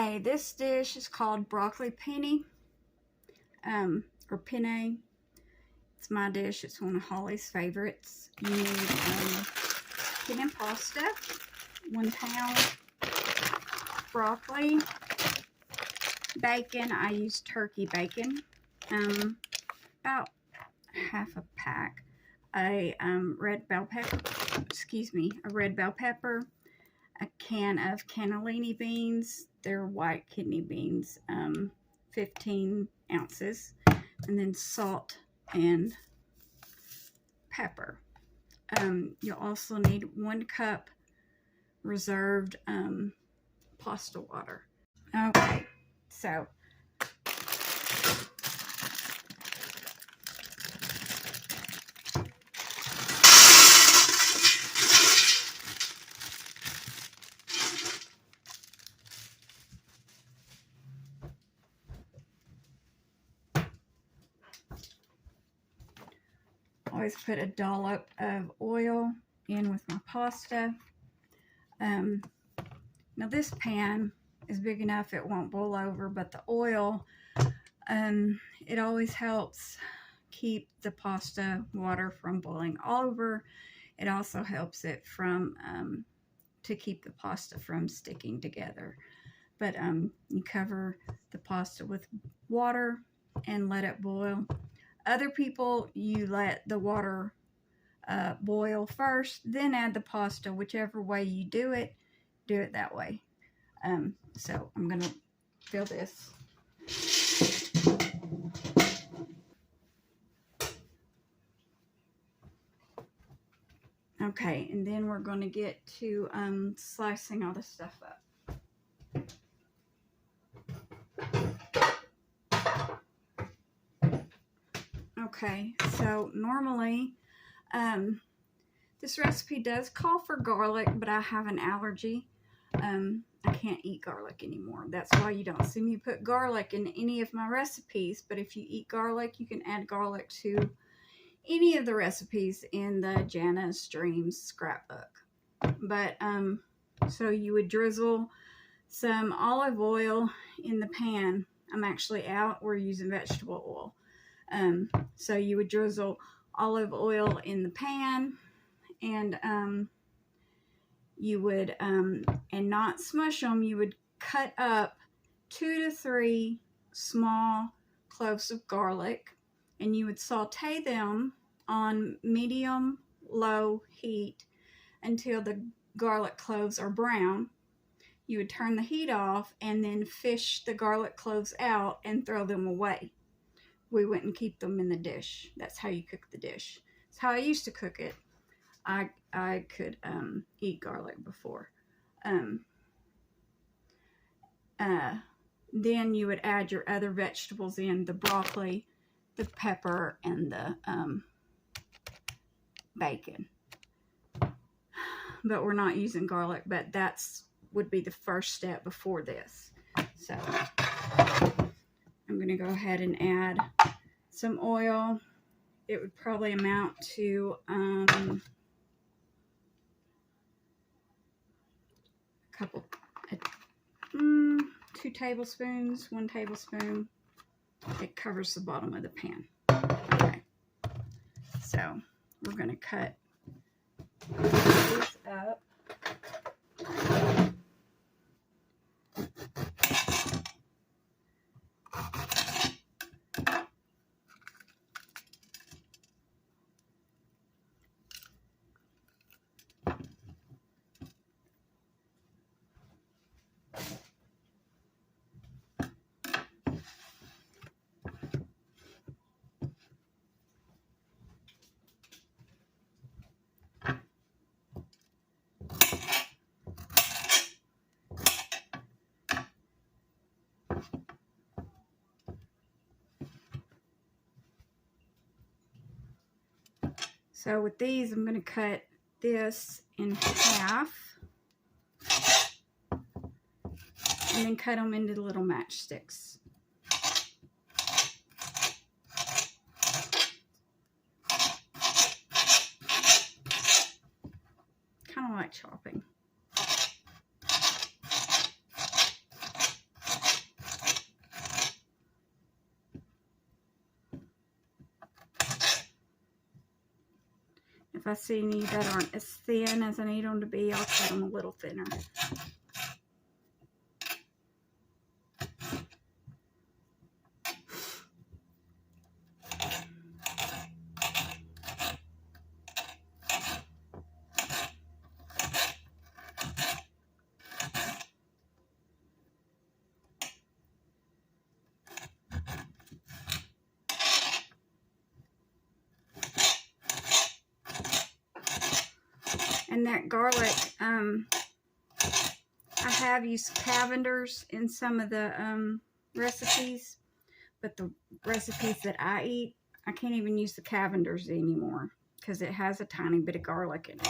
Okay, this dish is called broccoli penne, or penne. It's my dish. It's one of Holly's favorites. You need penne pasta, 1 pound, broccoli, bacon. I use turkey bacon, about half a pack. A red bell pepper, a can of cannellini beans. They're white kidney beans, 15 ounces, and then salt and pepper. You'll also need 1 cup reserved pasta water. Okay, so always put a dollop of oil in with my pasta. Now this pan is big enough it won't boil over, but the oil, it always helps keep the pasta water from boiling over. It also helps it from to keep the pasta from sticking together. But you cover the pasta with water and let it boil. Other people, you let the water boil first, then add the pasta. Whichever way you do it that way. So I'm going to fill this. Okay, and then we're going to get to slicing all this stuff up. Okay, so normally this recipe does call for garlic, but I have an allergy. I can't eat garlic anymore. That's why you don't see me put garlic in any of my recipes. But if you eat garlic, you can add garlic to any of the recipes in the Jana's Dreams scrapbook. But so you would drizzle some olive oil in the pan. I'm actually out. We're using vegetable oil. So you would drizzle olive oil in the pan, and you would, and not smush them, you would cut up 2 to 3 small cloves of garlic, and you would saute them on medium-low heat until the garlic cloves are brown. You would turn the heat off and then fish the garlic cloves out and throw them away. We wouldn't keep them in the dish. That's how you cook the dish. That's how I used to cook it. I could eat garlic before. Then you would add your other vegetables in, the broccoli, the pepper, and the bacon. But we're not using garlic, but that's would be the first step before this. So I'm going to go ahead and add some oil. It would probably amount to couple, 2 tablespoons, 1 tablespoon. It covers the bottom of the pan. Okay, so we're going to cut this up. So with these, I'm going to cut this in half and then cut them into little matchsticks. Kind of like chopping. If I see any that aren't as thin as I need them to be, I'll cut them a little thinner. And that garlic, I have used Cavenders in some of the recipes, but the recipes that I eat, I can't even use the Cavenders anymore because it has a tiny bit of garlic in it,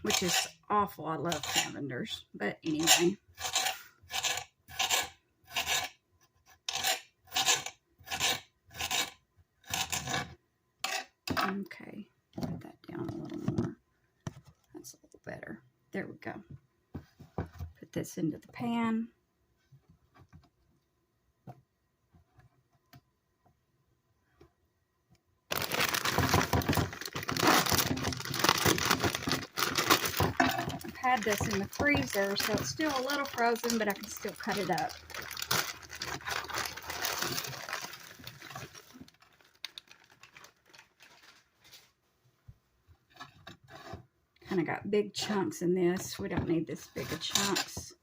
which is awful. I love Cavenders, but anyway. Okay, put that down a little more. That's a little better. There we go. Put this into the pan. I've had this in the freezer, so it's still a little frozen, but I can still cut it up. Kind of got big chunks in this. We don't need this big of chunks.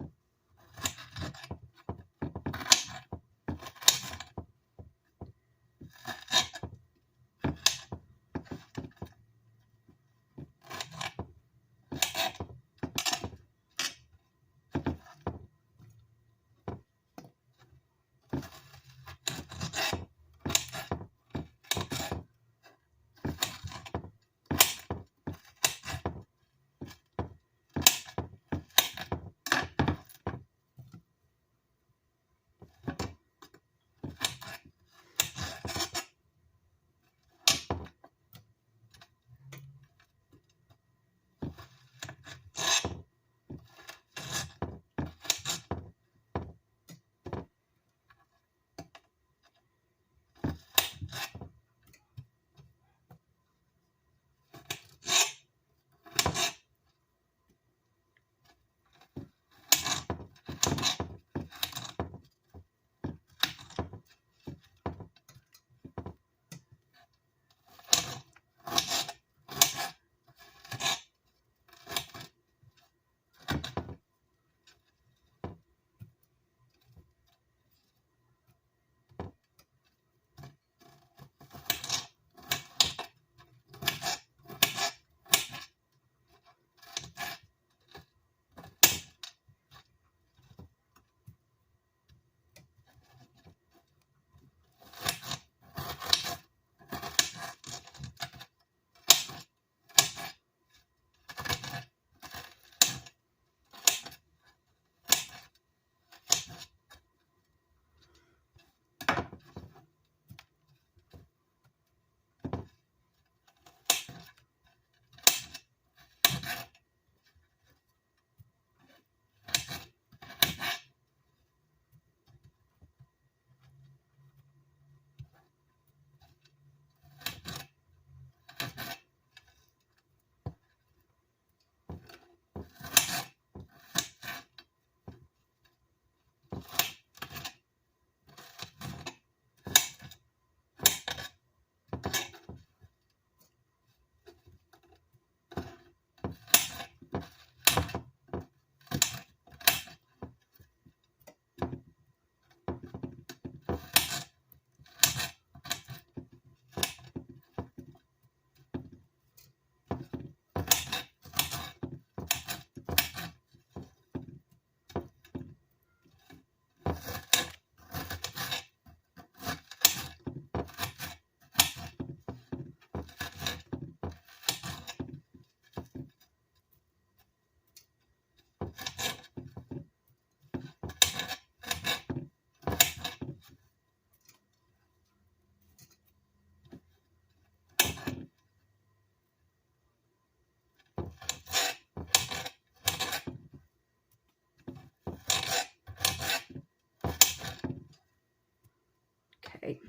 Okay,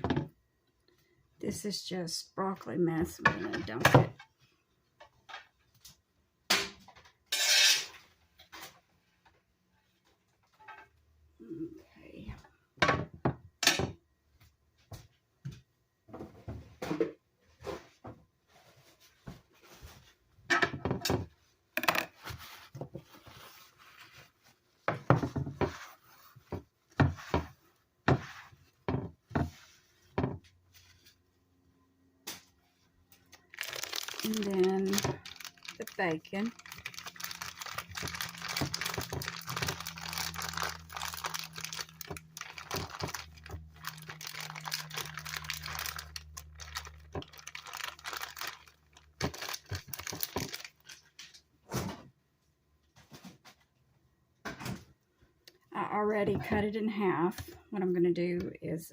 this is just broccoli mess. I'm gonna dump it And then the bacon. I already cut it in half. What I'm going to do is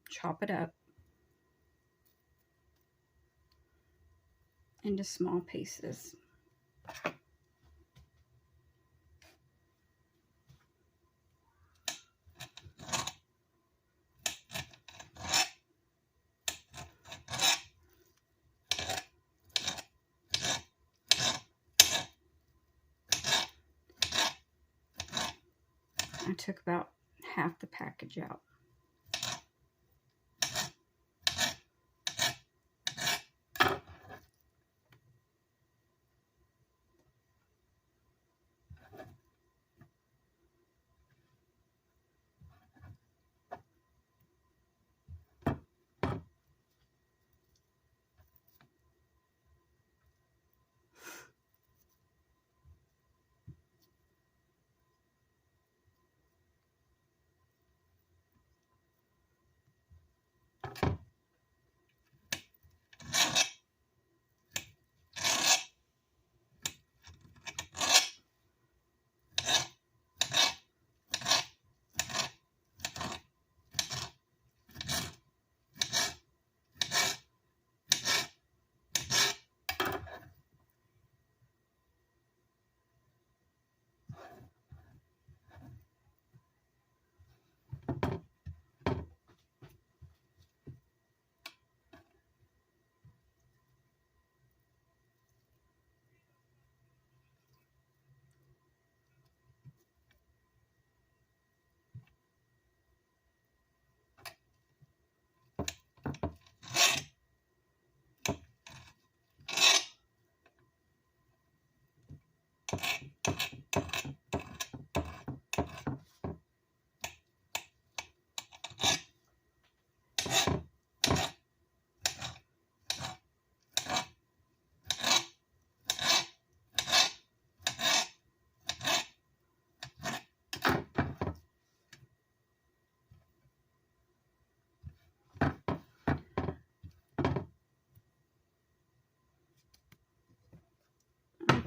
chop it up into small pieces. I took about half the package out.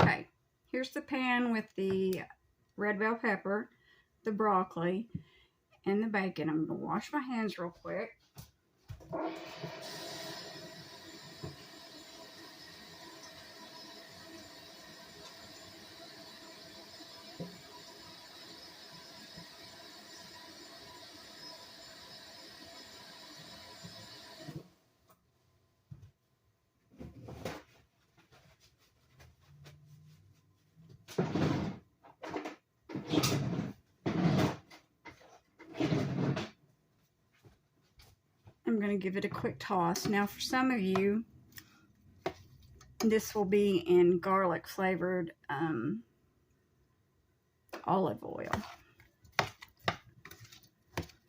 Okay, here's the pan with the red bell pepper, the broccoli, and the bacon. I'm going to wash my hands real quick. I'm going to give it a quick toss. Now for some of you, this will be in garlic flavored olive oil.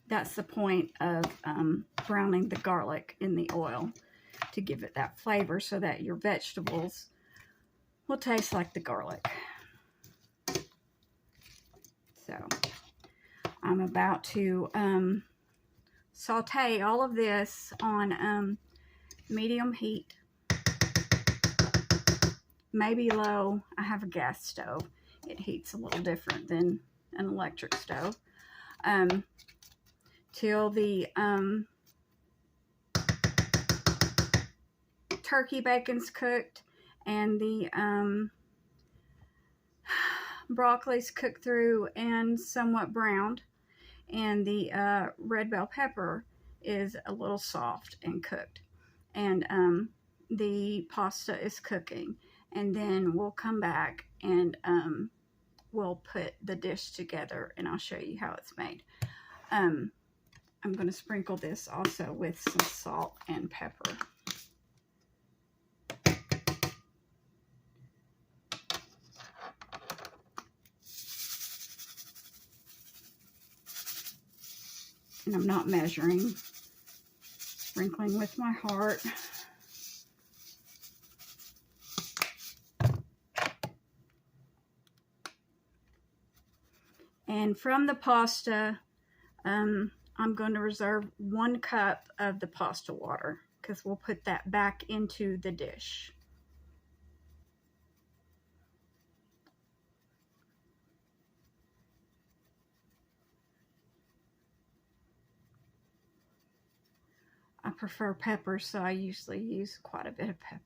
That's the point of browning the garlic in the oil, to give it that flavor so that your vegetables will taste like the garlic. So I'm about to saute all of this on medium heat, maybe low. I have a gas stove. It heats a little different than an electric stove. Till the turkey bacon's cooked and the broccoli's cooked through and somewhat browned, and the red bell pepper is a little soft and cooked, and the pasta is cooking. And then we'll come back and we'll put the dish together and I'll show you how it's made. I'm going to sprinkle this also with some salt and pepper. And I'm not measuring. Sprinkling with my heart. And from the pasta, I'm going to reserve 1 cup of the pasta water because we'll put that back into the dish. I prefer pepper, so I usually use quite a bit of pepper.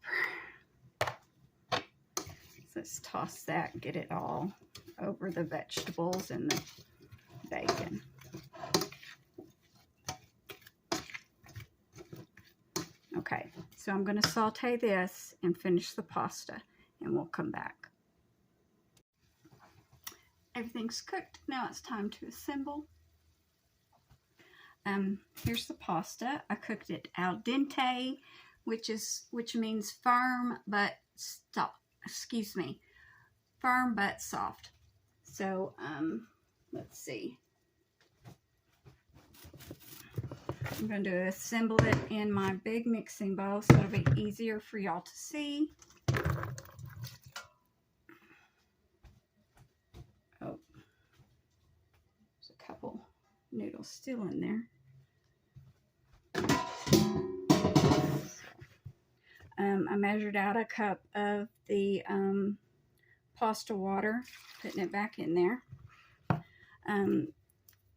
So let's toss that, get it all over the vegetables and the bacon. Okay, so I'm going to saute this and finish the pasta, and we'll come back. Everything's cooked. Now it's time to assemble. Here's the pasta. I cooked it al dente, which means firm but soft. Excuse me, firm but soft. So let's see. I'm going to assemble it in my big mixing bowl so it'll be easier for y'all to see. Oh, there's a couple noodles still in there. I measured out a cup of the pasta water, putting it back in there.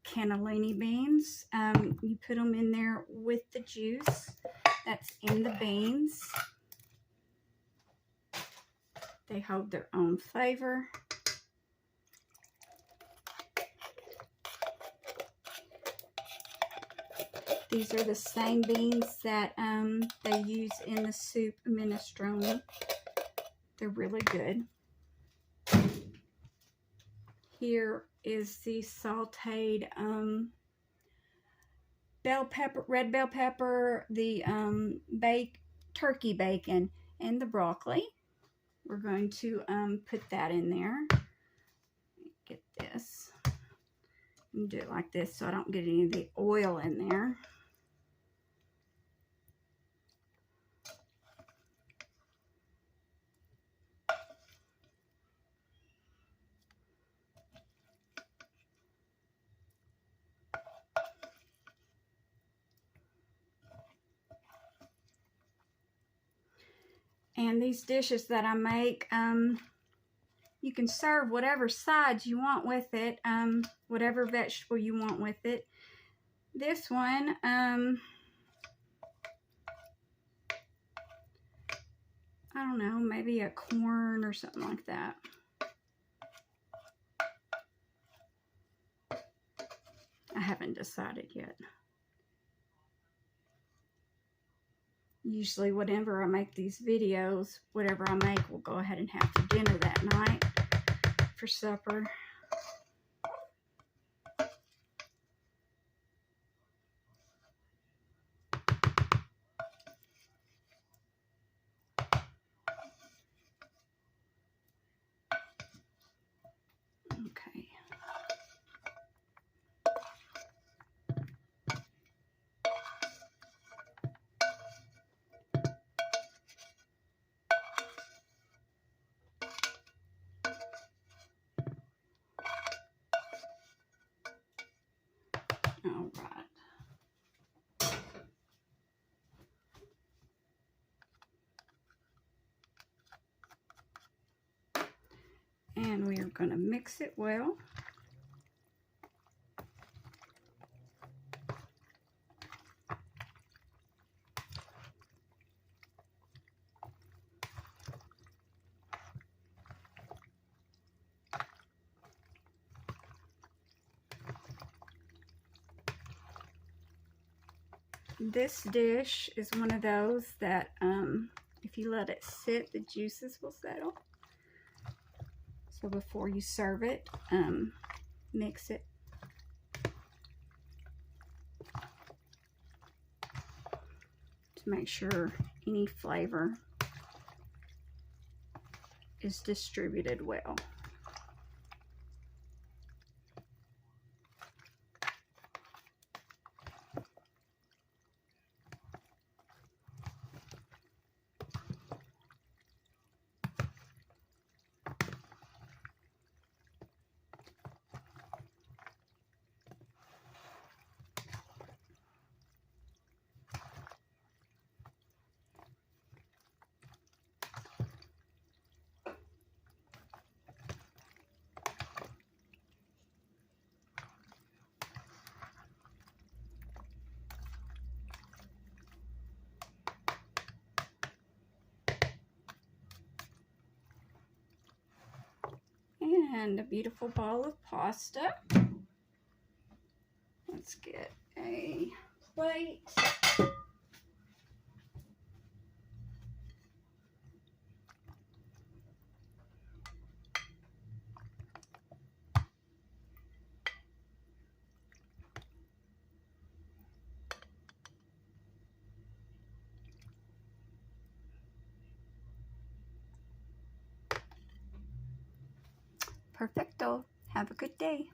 Cannellini beans, you put them in there with the juice that's in the beans. They hold their own flavor. These are the same beans that they use in the soup minestrone. They're really good. Here is the sauteed bell pepper, red bell pepper, the turkey bacon, and the broccoli. We're going to put that in there. Get this. And do it like this so I don't get any of the oil in there. And these dishes that I make, you can serve whatever sides you want with it, whatever vegetable you want with it. This one, I don't know, maybe a corn or something like that. I haven't decided yet. Usually whenever I make these videos, whatever I make, we'll go ahead and have for dinner that night for supper. Okay. All right. And we are going to mix it well. This dish is one of those that if you let it sit, the juices will settle. So before you serve it, mix it. To make sure any flavor is distributed well. and a beautiful bowl of pasta. Let's get a plate. Perfecto. Have a good day.